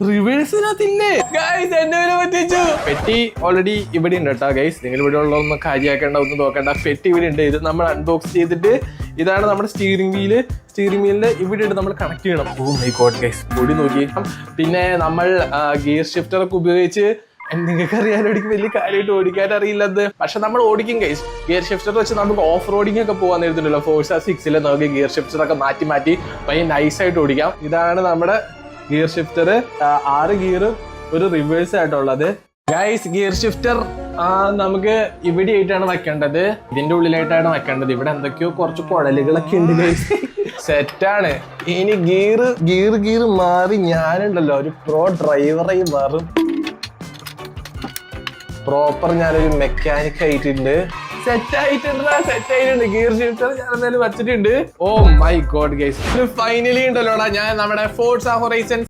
റിവേഴ്സിനകത്തില്ലേ guys? എന്നെ പറ്റിച്ചു. പെട്ടി ഓൾറെഡി ഇവിടെ ഉണ്ട് കേട്ടോ ഗൈസ്. നിങ്ങൾ ഇവിടെ ഉള്ളതൊന്നും കാര്യമാക്കേണ്ട, ഒന്നും നോക്കണ്ട. പെട്ടി ഇവിടെ ഉണ്ട്. ഇത് നമ്മൾ അൺബോക്സ് ചെയ്തിട്ട് ഇതാണ് നമ്മുടെ സ്റ്റിയറിംഗ് വീലിന്റെ ഇവിടെ ഇട്ട് നമ്മൾ കണക്ട് ചെയ്യണം. ഓ മൈ ഗോഡ് ഗൈസ്, പൊടി നോക്കി. പിന്നെ നമ്മൾ ഗിയർ ഷിഫ്റ്റർ ഒക്കെ ഉപയോഗിച്ച്, നിങ്ങൾക്ക് അറിയാലോ എനിക്ക് വലിയ കാര്യമായിട്ട് ഓടിക്കാൻ അറിയില്ലത്, പക്ഷെ നമ്മൾ ഓടിക്കും ഗൈസ്. ഗിയർ ഷിഫ്റ്റർ വെച്ച് നമുക്ക് ഓഫ് റോഡിംഗ് ഒക്കെ പോകാൻ നേരത്തില്ലല്ലോ. ഫോഴ്സ 6 നമുക്ക് ഗിയർ ഷിഫ്റ്റർ ഒക്കെ മാറ്റി പയ്യെ നൈസായിട്ട് ഓടിക്കാം. ഇതാണ് നമ്മുടെ ഗിയർ ഷിഫ്റ്റർ. 6 ഗിയറും ഒരു റിവേഴ്സ് ആയിട്ടുള്ളത് ഗൈസ്. ഗിയർ ഷിഫ്റ്റർ നമുക്ക് ഇവിടെ ആയിട്ടാണ് വെക്കേണ്ടത്, ഇതിന്റെ ഉള്ളിലായിട്ടാണ് വെക്കേണ്ടത്. ഇവിടെ എന്തൊക്കെയോ കുറച്ച് കുഴലുകളൊക്കെ ഉണ്ട് ഗൈസ്. സെറ്റാണ്. ഇനി ഗിയർ മാറി ഞാനുണ്ടല്ലോ ഒരു പ്രോ ഡ്രൈവറായി മാറും. പ്രോപ്പർ ഞാനൊരു മെക്കാനിക് ആയിട്ടുണ്ട്. സെറ്റ് ആയിട്ടുണ്ട്. ഗിയർ ഷിഫ്റ്റർ ഞാൻ എന്തായാലും വെച്ചിട്ടുണ്ട്. Oh my god guys, finally ഉണ്ടല്ലോടാ ഞാൻ നമ്മുടെ ഫോർസ ഹൊറൈസൺ